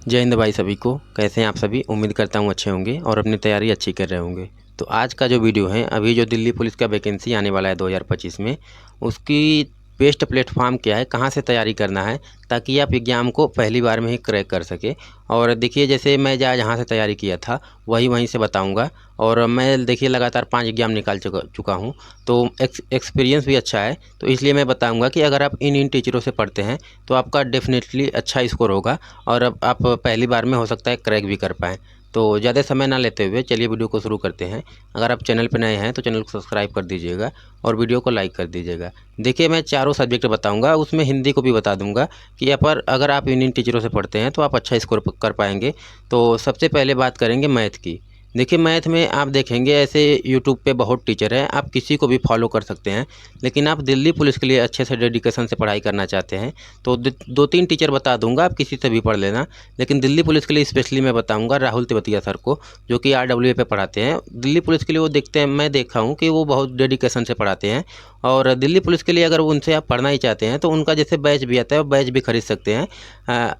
जय हिंद भाई सभी को। कैसे हैं आप सभी? उम्मीद करता हूँ अच्छे होंगे और अपनी तैयारी अच्छी कर रहे होंगे। तो आज का जो वीडियो है, अभी जो दिल्ली पुलिस का वैकेंसी आने वाला है 2025 में, उसकी बेस्ट प्लेटफॉर्म क्या है, कहाँ से तैयारी करना है ताकि आप एग्ज़ाम को पहली बार में ही क्रैक कर सके। और देखिए, जैसे मैं जहाँ से तैयारी किया था वहीं से बताऊंगा। और मैं देखिए लगातार 5 एग्ज़ाम निकाल चुका हूँ, तो एक्सपीरियंस भी अच्छा है। तो इसलिए मैं बताऊंगा कि अगर आप इन टीचरों से पढ़ते हैं तो आपका डेफिनेटली अच्छा स्कोर होगा और अब आप पहली बार में हो सकता है क्रैक भी कर पाएँ। तो ज़्यादा समय ना लेते हुए चलिए वीडियो को शुरू करते हैं। अगर आप चैनल पर नए हैं तो चैनल को सब्सक्राइब कर दीजिएगा और वीडियो को लाइक कर दीजिएगा। देखिए, मैं चारों सब्जेक्ट बताऊंगा, उसमें हिंदी को भी बता दूंगा कि यहाँ पर अगर आप इन टीचरों से पढ़ते हैं तो आप अच्छा स्कोर कर पाएंगे। तो सबसे पहले बात करेंगे मैथ की। देखिए, मैथ में आप देखेंगे ऐसे यूट्यूब पे बहुत टीचर हैं, आप किसी को भी फॉलो कर सकते हैं। लेकिन आप दिल्ली पुलिस के लिए अच्छे से डेडिकेशन से पढ़ाई करना चाहते हैं तो 2-3 टीचर बता दूंगा, आप किसी से भी पढ़ लेना। लेकिन दिल्ली पुलिस के लिए स्पेशली मैं बताऊंगा राहुल तेवतिया सर को, जो कि RWA पे पढ़ाते हैं। दिल्ली पुलिस के लिए वो देखते हैं, मैं देखा हूँ कि वो बहुत डेडिकेशन से पढ़ाते हैं। और दिल्ली पुलिस के लिए अगर उनसे आप पढ़ना ही चाहते हैं तो उनका जैसे बैच भी आता है, वो बैच भी खरीद सकते हैं।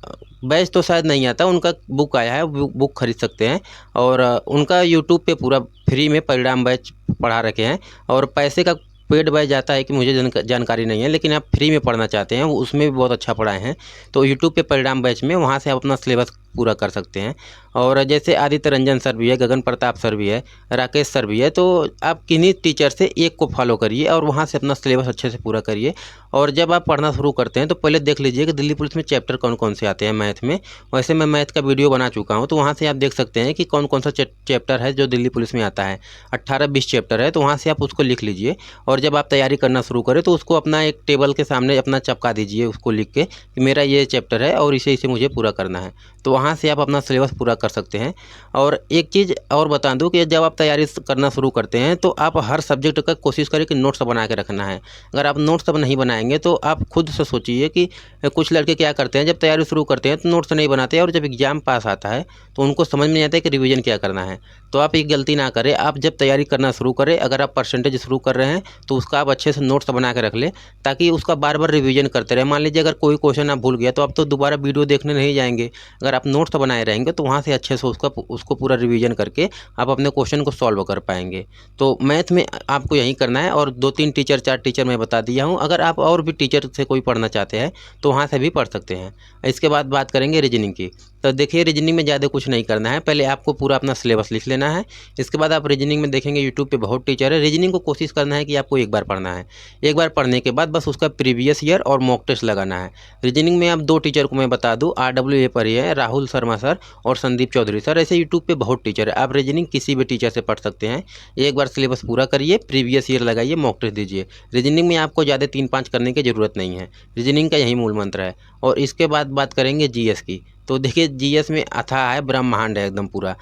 बैच तो शायद नहीं आता, उनका बुक आया है, बुक खरीद सकते हैं। और उनका यूट्यूब पे पूरा फ्री में परिणाम बैच पढ़ा रखे हैं। और पैसे का पेड बैच जाता है कि मुझे जानकारी नहीं है, लेकिन आप फ्री में पढ़ना चाहते हैं, वो उसमें भी बहुत अच्छा पढ़ाए हैं। तो यूट्यूब पे परिणाम बैच में वहाँ से आप अपना सिलेबस पूरा कर सकते हैं। और जैसे आदित्य रंजन सर भी है, गगन प्रताप सर भी है, राकेश सर भी है, तो आप किन्हीं टीचर से एक को फॉलो करिए और वहाँ से अपना सिलेबस अच्छे से पूरा करिए। और जब आप पढ़ना शुरू करते हैं तो पहले देख लीजिए कि दिल्ली पुलिस में चैप्टर कौन कौन से आते हैं मैथ में। वैसे मैं मैथ का वीडियो बना चुका हूँ, तो वहाँ से आप देख सकते हैं कि कौन कौन सा चैप्टर है जो दिल्ली पुलिस में आता है। 18-20 चैप्टर है, तो वहाँ से आप उसको लिख लीजिए। और जब आप तैयारी करना शुरू करें तो उसको अपना एक टेबल के सामने अपना चिपका दीजिए, उसको लिख के कि मेरा ये चैप्टर है और इसे मुझे पूरा करना है। तो वहाँ से आप अपना सिलेबस पूरा कर सकते हैं। और एक चीज़ और बता दूं कि जब आप तैयारी करना शुरू करते हैं तो आप हर सब्जेक्ट का कोशिश करें कि नोट्स बना के रखना है। अगर आप नोट्स अब नहीं बनाएंगे तो आप खुद से सोचिए कि कुछ लड़के क्या करते हैं, जब तैयारी शुरू करते हैं तो नोट्स नहीं बनाते और जब एग्ज़ाम पास आता है तो उनको समझ में नहीं आता है कि रिवीजन क्या करना है। तो आप एक गलती ना करें। आप जब तैयारी करना शुरू करें, अगर आप परसेंटेज शुरू कर रहे हैं तो उसका आप अच्छे से नोट्स बना के रख लें, ताकि उसका बार बार रिवीजन करते रहें। मान लीजिए अगर कोई क्वेश्चन आप भूल गया तो आप तो दोबारा वीडियो देखने नहीं जाएंगे। अगर आप नोट्स बनाए रहेंगे तो वहाँ से अच्छे से उसको पूरा रिवीजन करके आप अपने क्वेश्चन को सॉल्व कर पाएंगे। तो मैथ में आपको यही करना है। और 2-3 टीचर 4 टीचर मैं बता दिया हूँ। अगर आप और भी टीचर से कोई पढ़ना चाहते हैं तो वहाँ से भी पढ़ सकते हैं। इसके बाद बात करेंगे रीजनिंग की। तो देखिए, रीजनिंग में ज़्यादा कुछ नहीं करना है, पहले आपको पूरा अपना सिलेबस लिख लेना है। इसके बाद आप रीजनिंग में देखेंगे यूट्यूब पे बहुत टीचर है। रीजनिंग को कोशिश करना है कि आपको एक बार पढ़ना है। एक बार पढ़ने के बाद बस उसका प्रीवियस ईयर और मॉक टेस्ट लगाना है। रीजनिंग में आप 2 टीचर को मैं बता दूं, RWA पर ही है, राहुल शर्मा सर और संदीप चौधरी सर। ऐसे यूट्यूब पे बहुत टीचर है, आप रीजनिंग किसी भी टीचर से पढ़ सकते हैं। एक बार सिलेबस पूरा करिए, प्रीवियस ईयर लगाइए, मॉक टेस्ट दीजिए। रीजनिंग में आपको ज़्यादा 3-5 करने की ज़रूरत नहीं है, रीजनिंग का यही मूल मंत्र है। और इसके बाद बात करेंगे GS की। तो देखिए, GS में अथाह है, ब्रह्मांड है एकदम पूरा।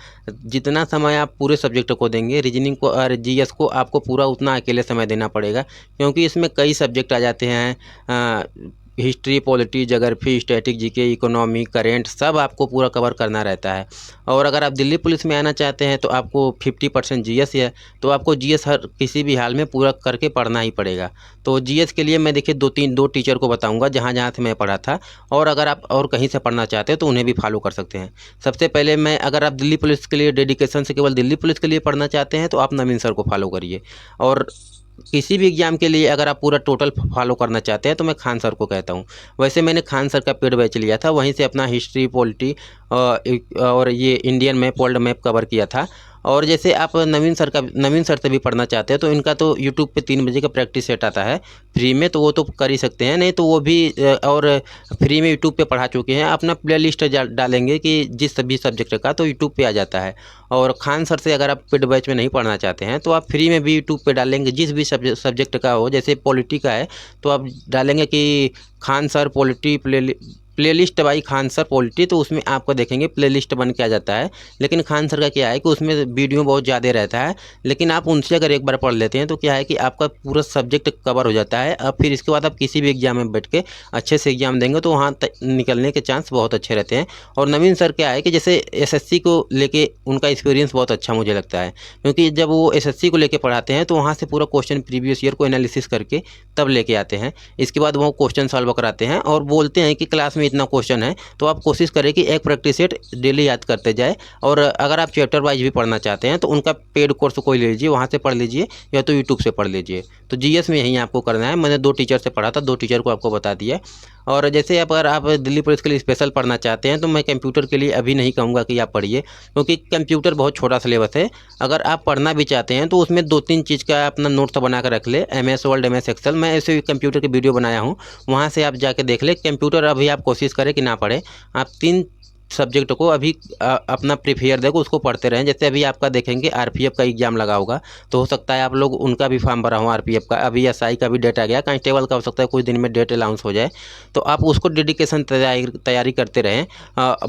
जितना समय आप पूरे सब्जेक्ट को देंगे, रीजनिंग को और GS को आपको पूरा उतना अकेले समय देना पड़ेगा, क्योंकि इसमें कई सब्जेक्ट आ जाते हैं। History, polity, geography, static, GK, economy, current, सब आपको पूरा कवर करना रहता है। और अगर आप दिल्ली पुलिस में आना चाहते हैं तो आपको 50% GS है, तो आपको GS हर किसी भी हाल में पूरा करके पढ़ना ही पड़ेगा। तो GS के लिए मैं देखिए 2 टीचर को बताऊंगा जहाँ जहाँ से मैं पढ़ा था। और अगर आप और कहीं से पढ़ना चाहते हैं तो उन्हें भी फॉलो कर सकते हैं। सबसे पहले मैं, अगर आप दिल्ली पुलिस के लिए डेडिकेशन से केवल दिल्ली पुलिस के लिए पढ़ना चाहते हैं तो आप नवीन सर को फॉलो करिए। और किसी भी एग्जाम के लिए अगर आप पूरा टोटल फॉलो करना चाहते हैं तो मैं खान सर को कहता हूँ। वैसे मैंने खान सर का पेड बैच लिया था, वहीं से अपना हिस्ट्री, पॉलिटी और ये Indian map, world map cover किया था। और जैसे आप नवीन सर से भी पढ़ना चाहते हैं तो इनका तो यूट्यूब पे 3 बजे का प्रैक्टिस सेट आता है फ्री में, तो वो तो कर ही सकते हैं। नहीं तो वो भी और फ्री में यूट्यूब पे पढ़ा चुके हैं। अपना प्ले लिस्ट डालेंगे कि जिस भी सब्जेक्ट का, तो यूट्यूब पे आ जाता है। और खान सर से अगर आप पेड बैच में नहीं पढ़ना चाहते हैं तो आप फ्री में भी यूट्यूब पे डालेंगे, जिस भी सब्जेक्ट का हो। जैसे पॉलिटी का है तो आप डालेंगे कि Khan sir polity playlist by Khan sir polity, तो उसमें आपको देखेंगे प्लेलिस्ट बन के आ जाता है। लेकिन खान सर का क्या है कि उसमें वीडियो बहुत ज़्यादा रहता है, लेकिन आप उनसे अगर एक बार पढ़ लेते हैं तो क्या है कि आपका पूरा सब्जेक्ट कवर हो जाता है। अब फिर इसके बाद आप किसी भी एग्जाम में बैठ के अच्छे से एग्जाम देंगे तो वहाँ निकलने के चांस बहुत अच्छे रहते हैं। और नवीन सर क्या है कि जैसे SSC को लेके उनका एक्सपीरियंस बहुत अच्छा मुझे लगता है, क्योंकि जब वो SSC को लेके पढ़ाते हैं तो वहाँ से पूरा क्वेश्चन प्रीवियस ईयर को एनालिसिस करके तब लेके आते हैं। इसके बाद वो क्वेश्चन सॉल्व कराते हैं और बोलते हैं कि क्लास में इतना क्वेश्चन है, तो आप कोशिश करें कि एक प्रैक्टिस सेट डेली याद करते जाए। और अगर आप चैप्टर वाइज भी पढ़ना चाहते हैं तो उनका पेड कोर्स कोई ले लीजिए, वहाँ से पढ़ लीजिए या तो यूट्यूब से पढ़ लीजिए। तो जीएस में यही आपको करना है। मैंने 2 टीचर से पढ़ा था, 2 टीचर को आपको बता दिया। और जैसे अगर आप दिल्ली पुलिस के लिए स्पेशल पढ़ना चाहते हैं तो मैं कंप्यूटर के लिए अभी नहीं कहूँगा कि आप पढ़िए, क्योंकि कंप्यूटर बहुत छोटा सिलेबस है। अगर आप पढ़ना भी चाहते हैं तो उसमें 2-3 चीज़ का अपना नोट्स बना कर रख ले, MS वर्ड, MS एक्सेल। मैं ऐसे कंप्यूटर की वीडियो बनाया हूँ, वहाँ से आप जाके देख ले। कंप्यूटर अभी आप कोशिश करें कि ना पढ़ें, आप 3 सब्जेक्ट को अभी अपना प्रिपेयर देखो, उसको पढ़ते रहें। जैसे अभी आपका देखेंगे आरपीएफ का एग्जाम लगा होगा, तो हो सकता है आप लोग उनका भी फॉर्म भरा हो आरपीएफ का। अभी एसआई का भी डेट आ गया, कांस्टेबल का हो सकता है कुछ दिन में डेट अनाउंस हो जाए, तो आप उसको डेडिकेशन तैयारी करते रहें।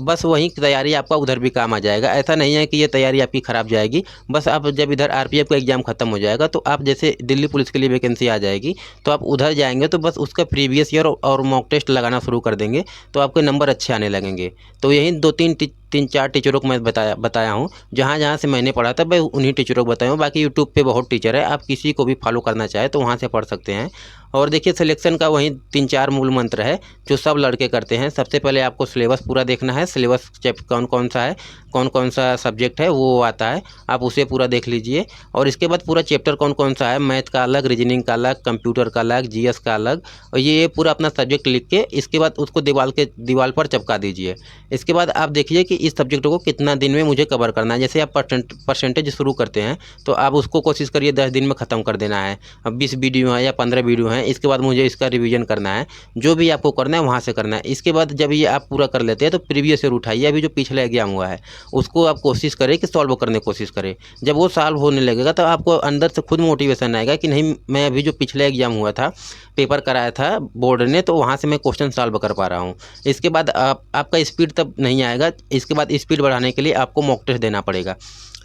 बस वही तैयारी आपका उधर भी काम आ जाएगा। ऐसा नहीं है कि ये तैयारी आपकी ख़राब जाएगी। बस आप जब इधर आरपीएफ का एग्जाम खत्म हो जाएगा तो आप जैसे दिल्ली पुलिस के लिए वैकेंसी आ जाएगी तो आप उधर जाएंगे तो बस उसका प्रीवियस ईयर और मॉक टेस्ट लगाना शुरू कर देंगे, तो आपके नंबर अच्छे आने लगेंगे। तो यही 2-3-4 टीचरों को मैं बताया हूँ, जहाँ से मैंने पढ़ा था मैं उन्हीं टीचरों को बताया हूँ। बाकी यूट्यूब पे बहुत टीचर है, आप किसी को भी फॉलो करना चाहे तो वहाँ से पढ़ सकते हैं। और देखिए सिलेक्शन का वही 3-4 मूल मंत्र है जो सब लड़के करते हैं। सबसे पहले आपको सिलेबस पूरा देखना है, सिलेबस कौन कौन सा है, कौन कौन सा सब्जेक्ट है वो आता है, आप उसे पूरा देख लीजिए। और इसके बाद पूरा चैप्टर कौन कौन सा है, मैथ का अलग, रीजनिंग का अलग, कंप्यूटर का अलग, जीएस का अलग, और ये पूरा अपना सब्जेक्ट लिख के इसके बाद उसको दीवार पर चिपका दीजिए। इसके बाद आप देखिए कि इस सब्जेक्ट को कितना दिन में मुझे कवर करना है। जैसे आप परसेंटेज शुरू करते हैं तो आप उसको कोशिश करिए 10 दिन में ख़त्म कर देना है। अब 20 वीडियो है या 15 वीडियो हैं, इसके बाद मुझे इसका रिवीजन करना है। जो भी आपको करना है वहाँ से करना है। इसके बाद जब ये आप पूरा कर लेते हैं तो प्रीवियस ईयर उठाइए, अभी जो पिछला एग्जाम हुआ है उसको आप कोशिश करें कि सॉल्व करने की कोशिश करें। जब वो सॉल्व होने लगेगा तो आपको अंदर से खुद मोटिवेशन आएगा कि नहीं, मैं अभी जो पिछला एग्जाम हुआ था, पेपर कराया था बोर्ड ने, तो वहाँ से मैं क्वेश्चन सॉल्व कर पा रहा हूँ। इसके बाद आपका स्पीड तब नहीं आएगा। इसके बाद स्पीड बढ़ाने के लिए आपको मॉक टेस्ट देना पड़ेगा।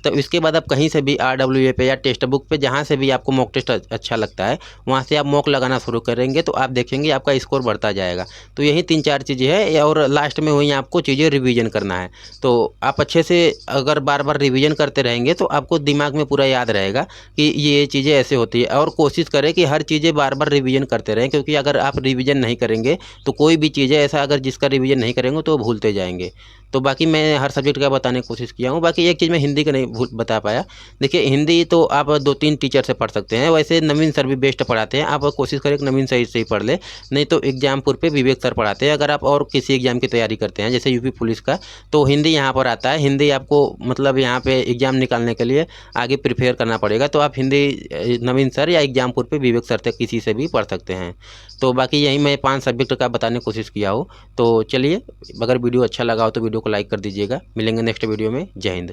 तो इसके बाद आप कहीं से भी RWA पे या टेक्स्ट बुक पे जहाँ से भी आपको मॉक टेस्ट अच्छा लगता है वहाँ से आप मॉक लगाना शुरू करेंगे तो आप देखेंगे आपका स्कोर बढ़ता जाएगा। तो यही 3-4 चीज़ें हैं और लास्ट में वही आपको चीज़ें रिवीजन करना है। तो आप अच्छे से अगर बार बार रिवीजन करते रहेंगे तो आपको दिमाग में पूरा याद रहेगा कि ये चीज़ें ऐसे होती है। और कोशिश करें कि हर चीज़ें बार बार रिवीजन करते रहें, क्योंकि अगर आप रिवीजन नहीं करेंगे तो कोई भी चीज़ें ऐसा अगर जिसका रिवीजन नहीं करेंगे तो भूलते जाएंगे। तो बाकी मैं हर सब्जेक्ट का बताने की कोशिश किया हूँ। बाकी एक चीज़ मैं हिंदी का नहीं बता पाया। देखिए हिंदी तो आप 2-3 टीचर से पढ़ सकते हैं, वैसे नवीन सर भी बेस्ट पढ़ाते हैं। आप कोशिश करें कि नवीन सर से ही पढ़ ले, नहीं तो एग्जामपुर पे विवेक सर पढ़ाते हैं। अगर आप और किसी एग्जाम की तैयारी करते हैं जैसे यूपी पुलिस का, तो हिंदी यहाँ पर आता है। हिंदी आपको मतलब यहाँ पे एग्जाम निकालने के लिए आगे प्रिपेयर करना पड़ेगा, तो आप हिंदी नवीन सर या एग्जामपुर पे विवेक सर से किसी से भी पढ़ सकते हैं। तो बाकी यही मैं 5 सब्जेक्ट का बताने की कोशिश किया हूँ। तो चलिए, अगर वीडियो अच्छा लगा हो तो वीडियो को लाइक कर दीजिएगा। मिलेंगे नेक्स्ट वीडियो में। जय हिंद।